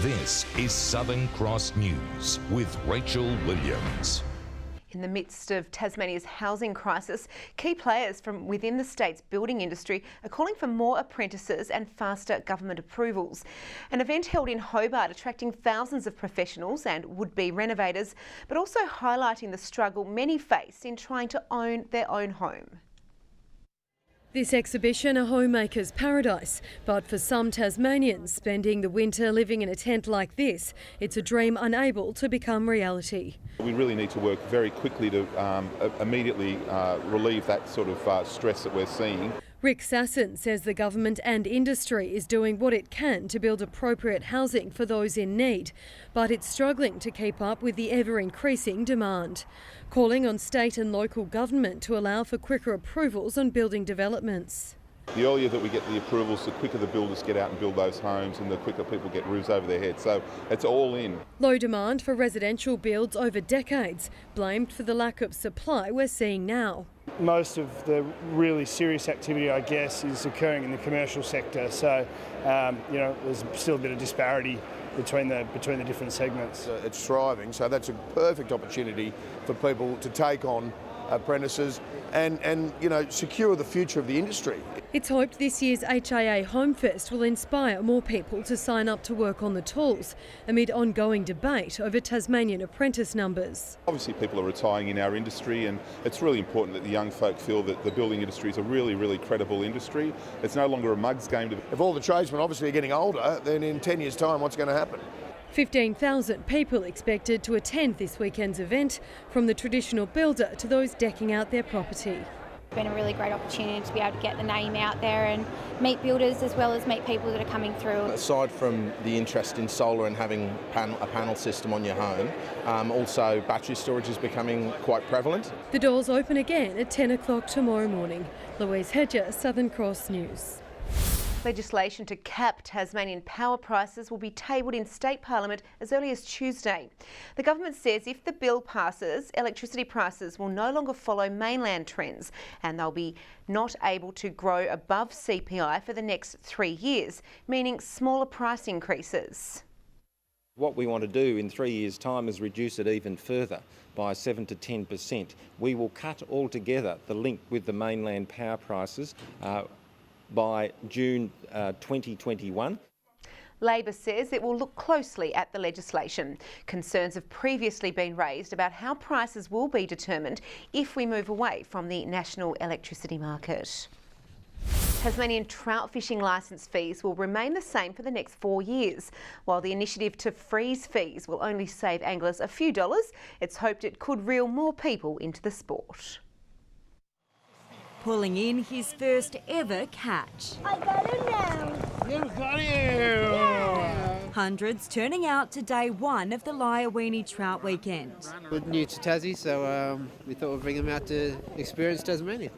This is Southern Cross News with Rachel Williams. In the midst of Tasmania's housing crisis, key players from within the state's building industry are calling for more apprentices and faster government approvals. An event held in Hobart attracting thousands of professionals and would-be renovators, but also highlighting the struggle many face in trying to own their own home. This exhibition, a homemaker's paradise, but for some Tasmanians, spending the winter living in a tent like this, it's a dream unable to become reality. We really need to work very quickly to immediately relieve that sort of stress that we're seeing. Rick Sasson says the government and industry is doing what it can to build appropriate housing for those in need, but it's struggling to keep up with the ever-increasing demand, calling on state and local government to allow for quicker approvals on building developments. The earlier that we get the approvals, the quicker the builders get out and build those homes and the quicker people get roofs over their heads. So it's all in. Low demand for residential builds over decades, blamed for the lack of supply we're seeing now. Most of the really serious activity, I guess, is occurring in the commercial sector. So, there's still a bit of disparity between the different segments. It's thriving, so that's a perfect opportunity for people to take on apprentices and secure the future of the industry. It's hoped this year's HIA Homefest will inspire more people to sign up to work on the tools amid ongoing debate over Tasmanian apprentice numbers. Obviously people are retiring in our industry, and it's really important that the young folk feel that the building industry is a really, really credible industry. It's no longer a mugs game. If all the tradesmen obviously are getting older, then in 10 years' time what's going to happen? 15,000 people expected to attend this weekend's event, from the traditional builder to those decking out their property. It's been a really great opportunity to be able to get the name out there and meet builders as well as meet people that are coming through. Aside from the interest in solar and having a panel system on your home, also battery storage is becoming quite prevalent. The doors open again at 10 o'clock tomorrow morning. Louise Hedger, Southern Cross News. Legislation to cap Tasmanian power prices will be tabled in State Parliament as early as Tuesday. The government says if the bill passes, electricity prices will no longer follow mainland trends and they'll be not able to grow above CPI for the next 3 years, meaning smaller price increases. What we want to do in 3 years' time is reduce it even further by 7 to 10%. We will cut altogether the link with the mainland power prices by June 2021. Labor says it will look closely at the legislation. Concerns have previously been raised about how prices will be determined if we move away from the national electricity market. Tasmanian trout fishing licence fees will remain the same for the next 4 years. While the initiative to freeze fees will only save anglers a few dollars, it's hoped it could reel more people into the sport. Pulling in his first ever catch. I got him now. You got him! Yeah. Hundreds turning out to day one of the Lyawini Trout Weekend. We're new to Tassie, so we thought we'd bring them out to experience Tasmania.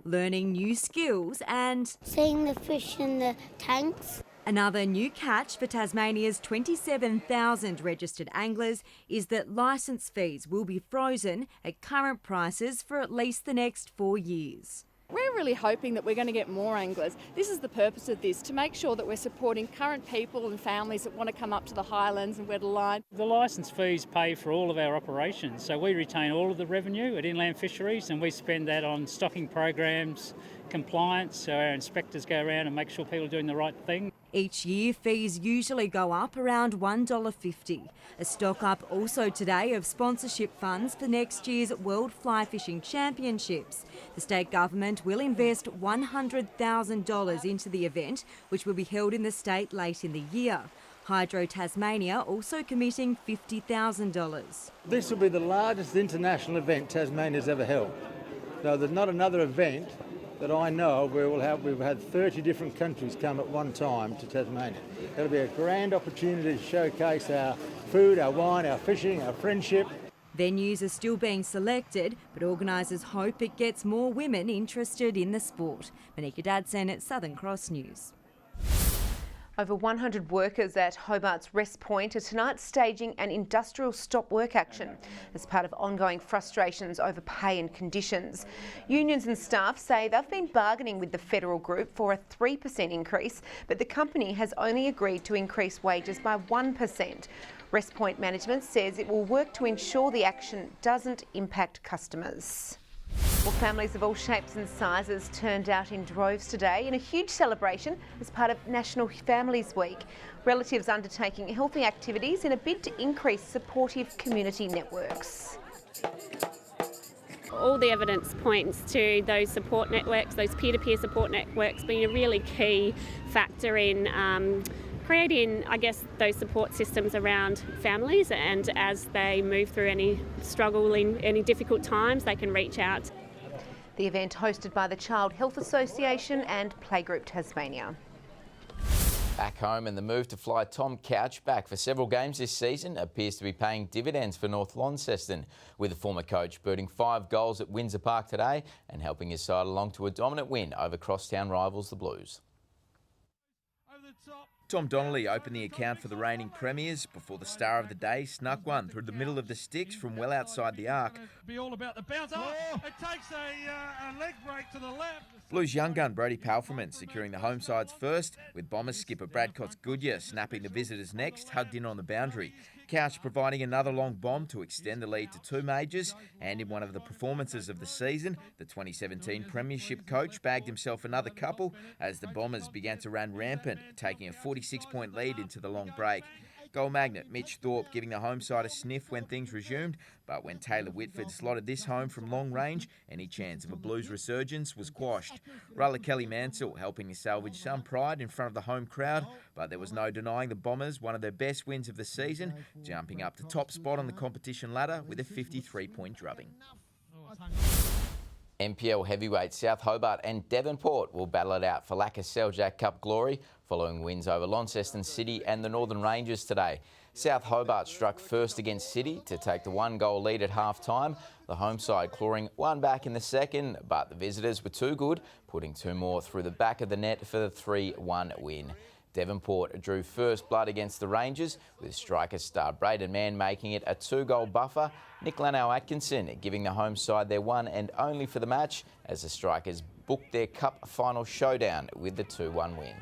Learning new skills and seeing the fish in the tanks. Another new catch for Tasmania's 27,000 registered anglers is that licence fees will be frozen at current prices for at least the next 4 years. We're really hoping that we're going to get more anglers. This is the purpose of this, to make sure that we're supporting current people and families that want to come up to the Highlands and wet a line. The licence fees pay for all of our operations, so we retain all of the revenue at inland fisheries and we spend that on stocking programs, compliance, so our inspectors go around and make sure people are doing the right thing. Each year, fees usually go up around $1.50. A stock up also today of sponsorship funds for next year's World Fly Fishing Championships. The state government will invest $100,000 into the event, which will be held in the state late in the year. Hydro Tasmania also committing $50,000. This will be the largest international event Tasmania's ever held. No, there's not another event that I know of where we've had 30 different countries come at one time to Tasmania. It'll be a grand opportunity to showcase our food, our wine, our fishing, our friendship. Venues are still being selected, but organisers hope it gets more women interested in the sport. Monika Dadson at Southern Cross News. Over 100 workers at Hobart's Rest Point are tonight staging an industrial stop work action as part of ongoing frustrations over pay and conditions. Unions and staff say they've been bargaining with the federal group for a 3% increase, but the company has only agreed to increase wages by 1%. Rest Point management says it will work to ensure the action doesn't impact customers. Well, families of all shapes and sizes turned out in droves today in a huge celebration as part of National Families Week. Relatives undertaking healthy activities in a bid to increase supportive community networks. All the evidence points to those support networks, those peer-to-peer support networks being a really key factor in creating, I guess, those support systems around families, and as they move through any struggle in any difficult times, they can reach out. The event hosted by the Child Health Association and Playgroup Tasmania. Back home, and the move to fly Tom Couch back for several games this season appears to be paying dividends for North Launceston, with the former coach booting 5 goals at Windsor Park today and helping his side along to a dominant win over crosstown rivals the Blues. Tom Donnelly opened the account for the reigning premiers before the star of the day snuck one through the middle of the sticks from well outside the arc. Be all about the bounce. Oh, it takes a leg break to the left. Blues young gun Brody Palfreman securing the home side's first, with Bombers skipper Brad Cots-Goodyear snapping the visitors' next, hugged in on the boundary. Couch providing another long bomb to extend the lead to 2 majors, and in one of the performances of the season, the 2017 Premiership coach bagged himself another couple as the Bombers began to run rampant, taking a 46-point lead into the long break. Goal magnet Mitch Thorpe giving the home side a sniff when things resumed, but when Taylor Whitford slotted this home from long range, any chance of a Blues resurgence was quashed. Ruller Kelly Mansell helping to salvage some pride in front of the home crowd, but there was no denying the Bombers one of their best wins of the season, jumping up to top spot on the competition ladder with a 53-point drubbing. NPL heavyweight South Hobart and Devonport will battle it out for Lacquer Seljack Cup glory following wins over Launceston City and the Northern Rangers today. South Hobart struck first against City to take the 1-goal lead at half-time, the home side clawing 1 back in the second, but the visitors were too good, putting 2 more through the back of the net for the 3-1 win. Devonport drew first blood against the Rangers, with striker star Braden Mann making it a 2-goal buffer. Nick Lano-Atkinson giving the home side their one and only for the match as the strikers booked their cup final showdown with the 2-1 win.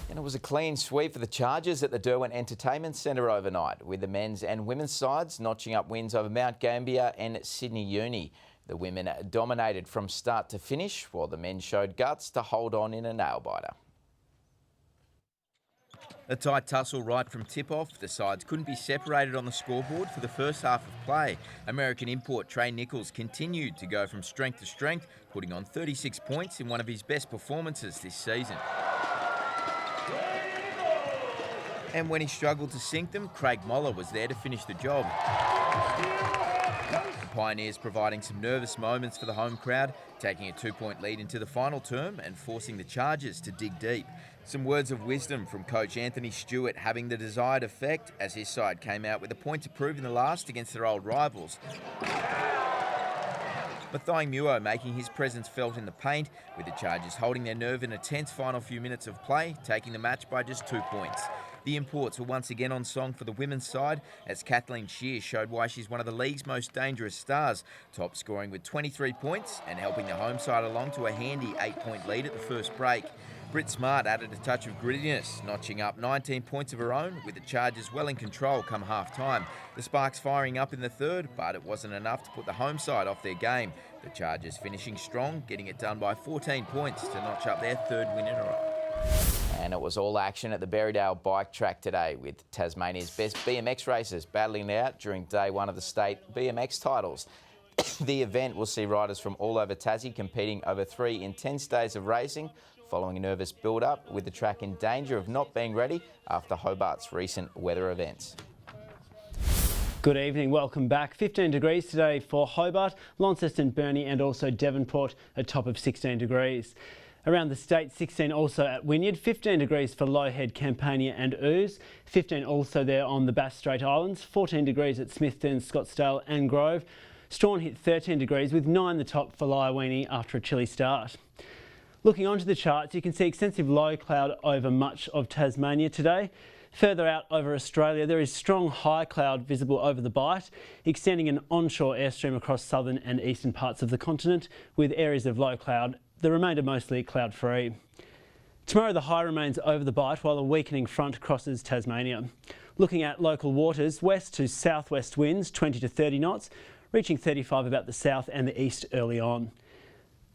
And it was a clean sweep for the Chargers at the Derwent Entertainment Centre overnight, with the men's and women's sides notching up wins over Mount Gambier and Sydney Uni. The women dominated from start to finish, while the men showed guts to hold on in a nail-biter. A tight tussle right from tip-off. The sides couldn't be separated on the scoreboard for the first half of play. American import Trey Nichols continued to go from strength to strength, putting on 36 points in one of his best performances this season. And when he struggled to sink them, Craig Moller was there to finish the job. The Pioneers providing some nervous moments for the home crowd, taking a 2-point lead into the final term and forcing the Chargers to dig deep. Some words of wisdom from coach Anthony Stewart having the desired effect as his side came out with a point to prove in the last against their old rivals. Mathai Muo making his presence felt in the paint, with the Chargers holding their nerve in a tense final few minutes of play, taking the match by just 2 points. The imports were once again on song for the women's side as Kathleen Shear showed why she's one of the league's most dangerous stars, top scoring with 23 points and helping the home side along to a handy 8-point lead at the first break. Britt Smart added a touch of grittiness, notching up 19 points of her own, with the Chargers well in control come half-time. The Sparks firing up in the third, but it wasn't enough to put the home side off their game. The Chargers finishing strong, getting it done by 14 points to notch up their 3rd win in a row. And it was all action at the Berrydale bike track today, with Tasmania's best BMX racers battling it out during day 1 of the state BMX titles. The event will see riders from all over Tassie competing over 3 intense days of racing, following a nervous build-up, with the track in danger of not being ready after Hobart's recent weather events. Good evening, welcome back. 15 degrees today for Hobart, Launceston, Burnie and also Devonport, a top of 16 degrees. Around the state, 16 also at Wynyard, 15 degrees for Lowhead, Campania and Ouse, 15 also there on the Bass Strait Islands, 14 degrees at Smithton, Scottsdale and Grove. Strawn hit 13 degrees with 9 the top for Lyowini after a chilly start. Looking onto the charts, you can see extensive low cloud over much of Tasmania today. Further out over Australia, there is strong high cloud visible over the Bight, extending an onshore airstream across southern and eastern parts of the continent, with areas of low cloud, the remainder mostly cloud-free. Tomorrow the high remains over the Bight while a weakening front crosses Tasmania. Looking at local waters, west to southwest winds 20 to 30 knots, reaching 35 about the south and the east early on.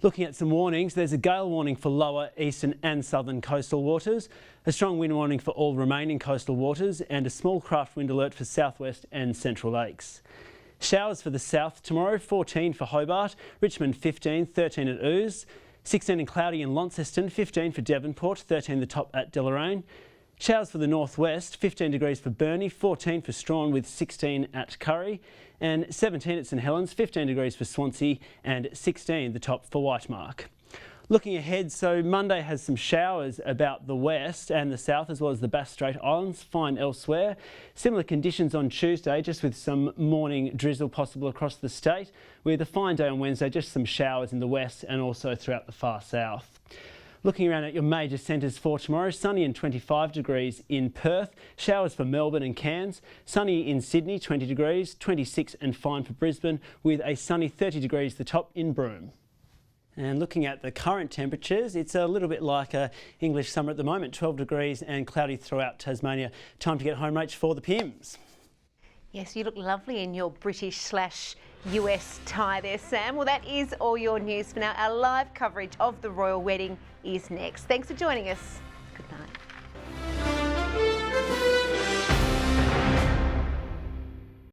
Looking at some warnings, there's a gale warning for lower eastern and southern coastal waters, a strong wind warning for all remaining coastal waters, and a small craft wind alert for southwest and central lakes. Showers for the south tomorrow, 14 for Hobart, Richmond 15, 13 at Ouse, 16 and cloudy in Launceston, 15 for Devonport, 13 the top at Deloraine. Showers for the northwest, 15 degrees for Burnie, 14 for Strawn with 16 at Curry, and 17 at St Helens, 15 degrees for Swansea and 16 the top for Whitemark. Looking ahead, so Monday has some showers about the west and the south as well as the Bass Strait Islands, fine elsewhere. Similar conditions on Tuesday, just with some morning drizzle possible across the state, with a fine day on Wednesday, just some showers in the west and also throughout the far south. Looking around at your major centres for tomorrow, sunny and 25 degrees in Perth, showers for Melbourne and Cairns, sunny in Sydney 20 degrees, 26 and fine for Brisbane, with a sunny 30 degrees the top in Broome. And looking at the current temperatures, it's a little bit like a English summer at the moment, 12 degrees and cloudy throughout Tasmania. Time to get home, Rach, for the Pims. Yes, you look lovely in your British/US tie there, Sam. Well, that is all your news for now. Our live coverage of the royal wedding is next. Thanks for joining us. Good night.